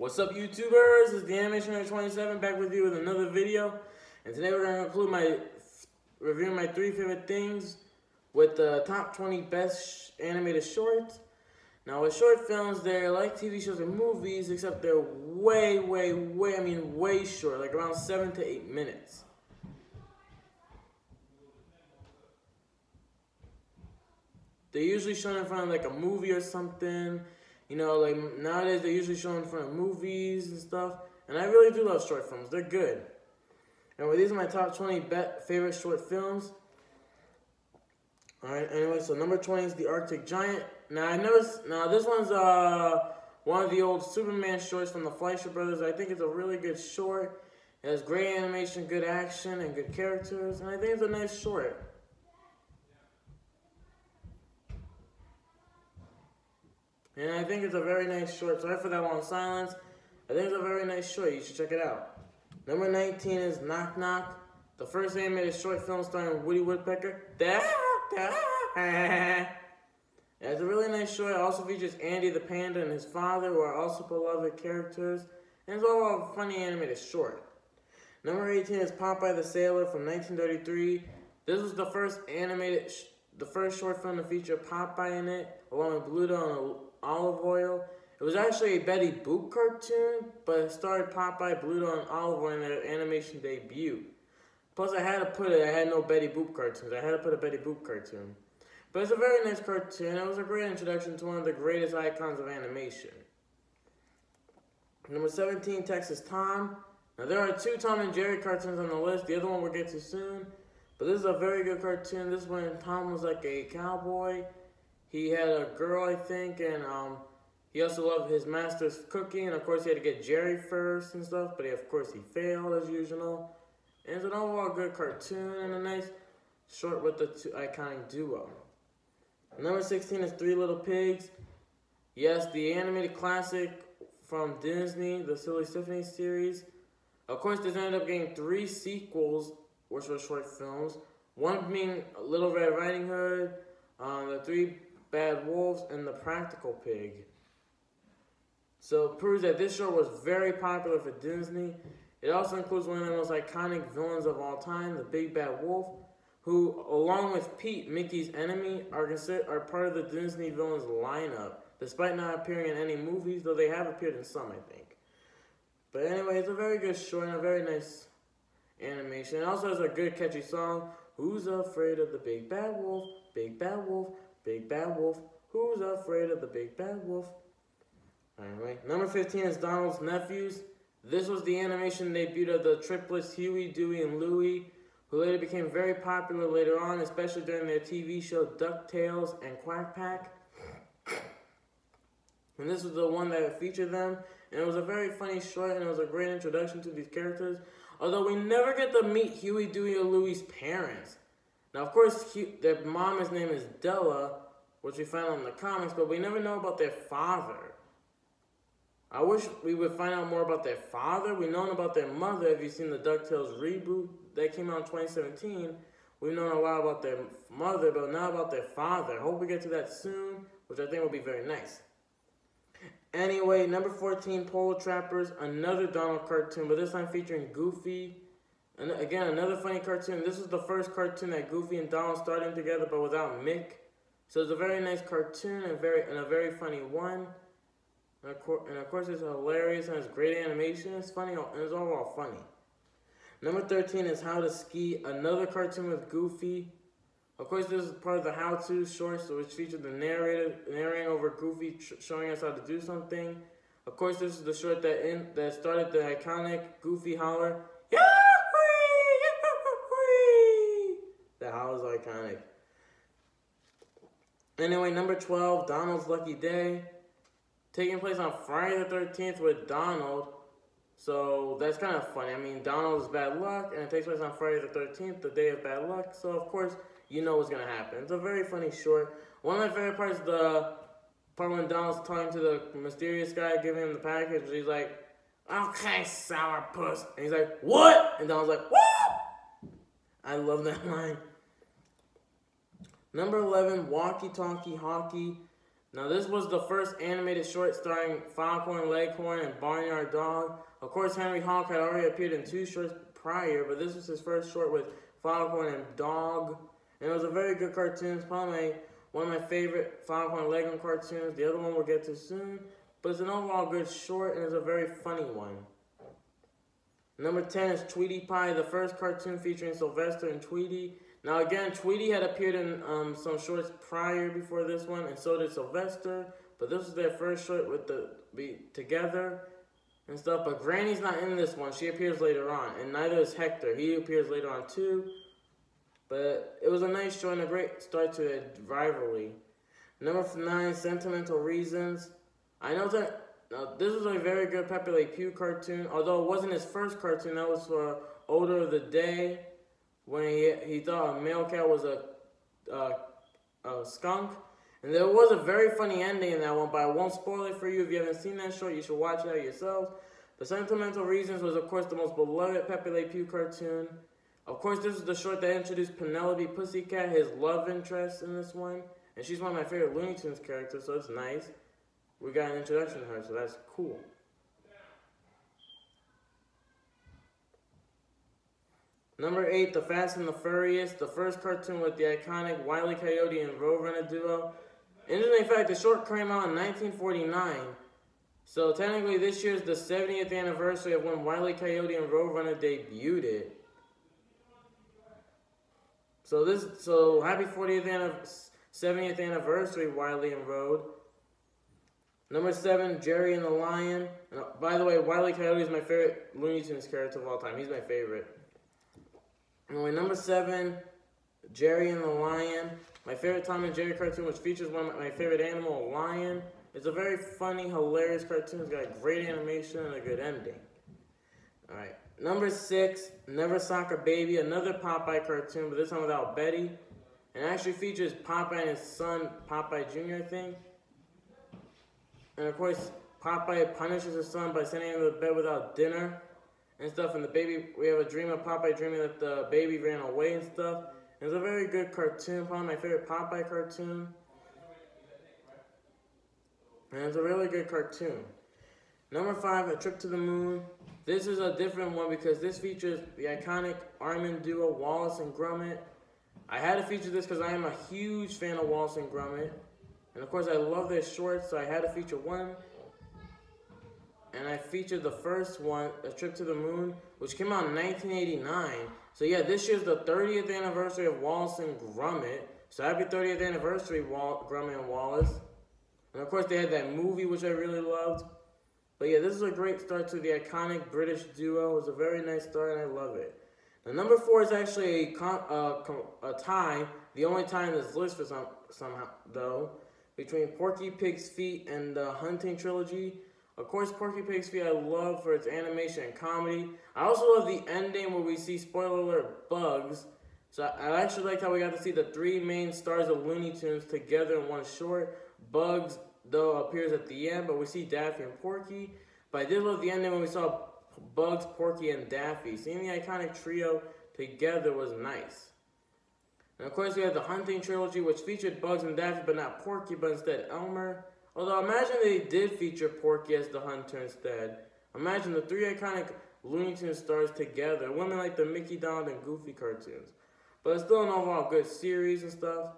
What's up, YouTubers? It's the Animation Nerd 27 back with you with another video. And today we're going to conclude my reviewing my 3 favorite things with the top 20 best animated shorts. Now, with short films, they're like TV shows and movies, except they're way short, like around 7 to 8 minutes. They're usually shown in front of like a movie or something. You know, like nowadays they're usually shown in front of movies and stuff. And I really do love short films. They're good. Anyway, these are my top 20 favorite short films. Alright, anyway, so number 20 is The Arctic Giant. Now, this one's one of the old Superman shorts from the Fleischer Brothers. I think it's a really good short. It has great animation, good action, and good characters. And I think it's a nice short. And I think it's a very nice short. Sorry for that long silence. I think it's a very nice short. You should check it out. Number 19 is Knock Knock, the first animated short film starring Woody Woodpecker. It's a really nice short. It also features Andy the Panda and his father, who are also beloved characters. And it's all a funny animated short. Number 18 is Popeye the Sailor from 1933. This was the first short film to feature Popeye in it, along with Bluto and Olive Oyl. It was actually a Betty Boop cartoon, but it starred Popeye, Bluto, and Olive Oyl in their animation debut. Plus, I had no Betty Boop cartoons. I had to put a Betty Boop cartoon. But it's a very nice cartoon. It was a great introduction to one of the greatest icons of animation. Number 17, Texas Tom. Now, there are 2 Tom and Jerry cartoons on the list. The other one we'll get to soon. But this is a very good cartoon. This one, Tom was like a cowboy. He had a girl, I think, and he also loved his master's cooking. And, of course, he had to get Jerry first and stuff. But, of course, he failed, as usual. And it's an overall good cartoon and a nice short with the iconic duo. Number 16 is Three Little Pigs. Yes, the animated classic from Disney, the Silly Symphony series. Of course, this ended up getting 3 sequels, which were short films. One being Little Red Riding Hood, The 3 Bad Wolves, and The Practical Pig. So it proves that this show was very popular for Disney. It also includes one of the most iconic villains of all time, the Big Bad Wolf, who, along with Pete, Mickey's enemy, are part of the Disney villains lineup, despite not appearing in any movies, though they have appeared in some, I think. But anyway, it's a very good short and a very nice animation. It also has a good catchy song. Who's afraid of the big bad wolf? Big bad wolf, big bad wolf. Who's afraid of the big bad wolf? Alright, number 15 is Donald's Nephews. This was the animation debut of the triplets Huey, Dewey, and Louie, who later became very popular later on, especially during their TV show DuckTales and Quack Pack. And this was the one that featured them. And it was a very funny short, and it was a great introduction to these characters. Although we never get to meet Huey, Dewey, or Louie's parents. Now, of course, their mama's name is Della, which we find out in the comics, but we never know about their father. I wish we would find out more about their father. We've known about their mother. If you've seen the DuckTales reboot that came out in 2017, we've known a lot about their mother, but not about their father. I hope we get to that soon, which I think will be very nice. Anyway, number 14, Polo Trappers, another Donald cartoon, but this time featuring Goofy. And again, another funny cartoon. This was the first cartoon that Goofy and Donald started together, but without Mick. So it's a very nice cartoon and a very funny one. And of course, it's hilarious and it's great animation. It's funny and it's overall funny. Number 13 is How to Ski, another cartoon with Goofy. Of course, this is part of the how-to shorts, which featured the narrator narrating over Goofy showing us how to do something. Of course, this is the short that started the iconic Goofy holler. Yahoo! Yahoo! That howl is iconic. Anyway, number 12, Donald's Lucky Day. Taking place on Friday the 13th with Donald. So that's kind of funny. I mean, Donald's bad luck, and it takes place on Friday the 13th, the day of bad luck. So, of course, you know what's going to happen. It's a very funny short. One of my favorite parts is the part when Donald's talking to the mysterious guy, giving him the package. He's like, okay, sourpuss. And he's like, what? And Donald's like, what? I love that line. Number 11, Walkie Talkie Hockey. Now, this was the first animated short starring Foghorn Leghorn and Barnyard Dog. Of course, Henry Hawk had already appeared in 2 shorts prior, but this was his first short with Foghorn and Dog. And it was a very good cartoon. It's probably one of my favorite Foghorn Leghorn cartoons. The other one we'll get to soon. But it's an overall good short, and it's a very funny one. Number 10 is Tweety Pie, the first cartoon featuring Sylvester and Tweety. Now again, Tweety had appeared in some shorts prior before this one, and so did Sylvester. But this was their first short with the together and stuff. But Granny's not in this one. She appears later on, and neither is Hector. He appears later on too. But it was a nice show and a great start to the rivalry. Number 9, Sentimental Reasons. I know that this was a very good Pepe Le Pew cartoon, although it wasn't his first cartoon. That was for Odor of the Day, when he thought a male cat was a skunk. And there was a very funny ending in that one, but I won't spoil it for you. If you haven't seen that show, you should watch it out yourselves. The Sentimental Reasons was, of course, the most beloved Pepe Le Pew cartoon. Of course, this is the short that introduced Penelope Pussycat, his love interest in this one. And she's one of my favorite Looney Tunes characters, so it's nice. We got an introduction to her, so that's cool. Number 8, The Fast and the Furious, the first cartoon with the iconic Wile E. Coyote and Roadrunner duo. Interesting fact, the short came out in 1949. So technically this year is the 70th anniversary of when Wile E. Coyote and Roadrunner debuted. So happy 70th anniversary, Wile E. and Road. Number 7, Jerry and the Lion. And by the way, Wile E. Coyote is my favorite Looney Tunes character of all time. He's my favorite. Anyway, number 7, Jerry and the Lion. My favorite Tom and Jerry cartoon, which features one of my favorite animal, a lion. It's a very funny, hilarious cartoon. It's got great animation and a good ending. Alright. Number 6, Never Sock a Baby. Another Popeye cartoon, but this time without Betty. And actually features Popeye and his son, Popeye Jr., I think. And of course, Popeye punishes his son by sending him to bed without dinner and stuff. And the baby, we have a dream of Popeye dreaming that the baby ran away and stuff. And it's a very good cartoon, probably my favorite Popeye cartoon. And it's a really good cartoon. Number 5, A Trip to the Moon. This is a different one because this features the iconic Armin duo, Wallace and Gromit. I had to feature this because I am a huge fan of Wallace and Gromit. And of course, I love their shorts, so I had to feature one. And I featured the first one, A Trip to the Moon, which came out in 1989. So yeah, this year's the 30th anniversary of Wallace and Gromit. So happy 30th anniversary, Gromit and Wallace. And of course, they had that movie, which I really loved. But yeah, this is a great start to the iconic British duo. It was a very nice start, and I love it. Now, number 4 is actually a tie, the only tie in this list for somehow, though, between Porky Pig's Feet and the Hunting Trilogy. Of course, Porky Pig's Feet I love for its animation and comedy. I also love the ending where we see, spoiler alert, Bugs. So I actually liked how we got to see the 3 main stars of Looney Tunes together in one short. Bugs, though, appears at the end, but we see Daffy and Porky. But I did love the ending when we saw Bugs, Porky, and Daffy. Seeing the iconic trio together was nice. And of course, we had the Hunting Trilogy, which featured Bugs and Daffy, but not Porky, but instead Elmer. Although, imagine they did feature Porky as the hunter instead. Imagine the 3 iconic Looney Tunes stars together. It wouldn't like the Mickey, Donald, and Goofy cartoons. But it's still an overall good series and stuff.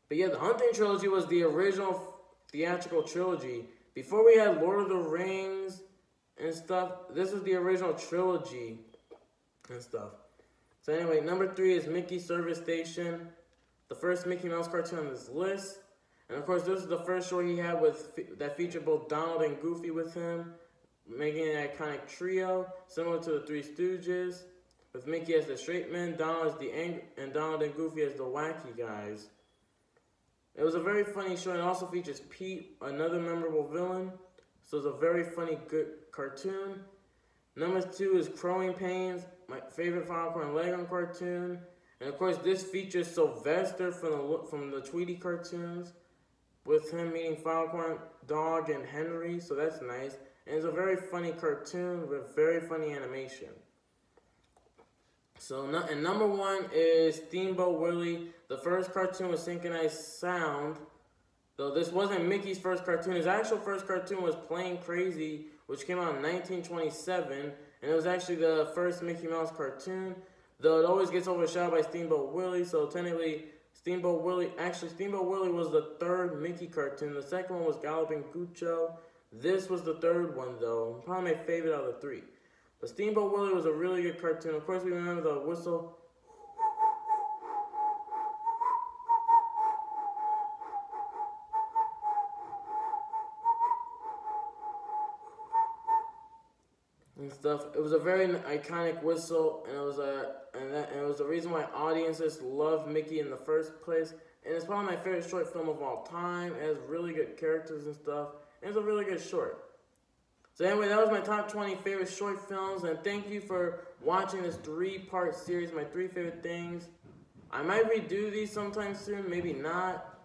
But yeah, the Hunting Trilogy was the original theatrical trilogy. Before we had Lord of the Rings and stuff, this was the original trilogy and stuff. So anyway, number 3 is Mickey's Service Station, the first Mickey Mouse cartoon on this list. And of course, this is the first short he had that featured both Donald and Goofy with him, making an iconic trio, similar to the Three Stooges, with Mickey as the straight man, Donald and Goofy as the wacky guys. It was a very funny show, and also features Pete, another memorable villain. So it's a very funny, good cartoon. Number 2 is Growing Pains, my favorite Foghorn Leghorn cartoon. And of course, this features Sylvester from the Tweety cartoons, with him meeting Foghorn, Dog, and Henry. So that's nice. And it's a very funny cartoon with very funny animation. So, and number 1 is Steamboat Willie, the first cartoon with synchronized sound Though this wasn't Mickey's first cartoon. His actual first cartoon was Plane Crazy, which came out in 1927, and it was actually the first Mickey Mouse cartoon. Though it always gets overshadowed by Steamboat Willie, so technically Steamboat Willie was the third Mickey cartoon. The second one was Galloping Groucho. This was the third one, though. Probably my favorite out of the three. But Steamboat Willie was a really good cartoon. Of course, we remember the whistle. And stuff. It was a very iconic whistle, and it was the reason why audiences loved Mickey in the first place. And it's probably my favorite short film of all time. It has really good characters and stuff. And it's a really good short. So anyway, that was my top 20 favorite short films, and thank you for watching this 3-part series, my 3 favorite things. I might redo these sometime soon, maybe not,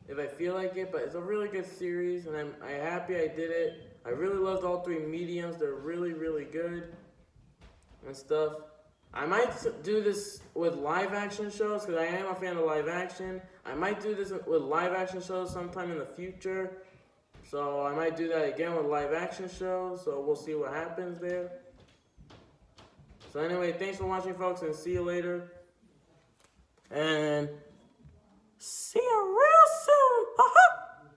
if I feel like it, but it's a really good series, and I'm happy I did it. I really loved all 3 mediums. They're really, really good and stuff. I might do this with live action shows, because I am a fan of live action. I might do this with live action shows sometime in the future. So I might do that again with live action shows, so we'll see what happens there. So anyway, thanks for watching, folks, and see you later. And see you real soon.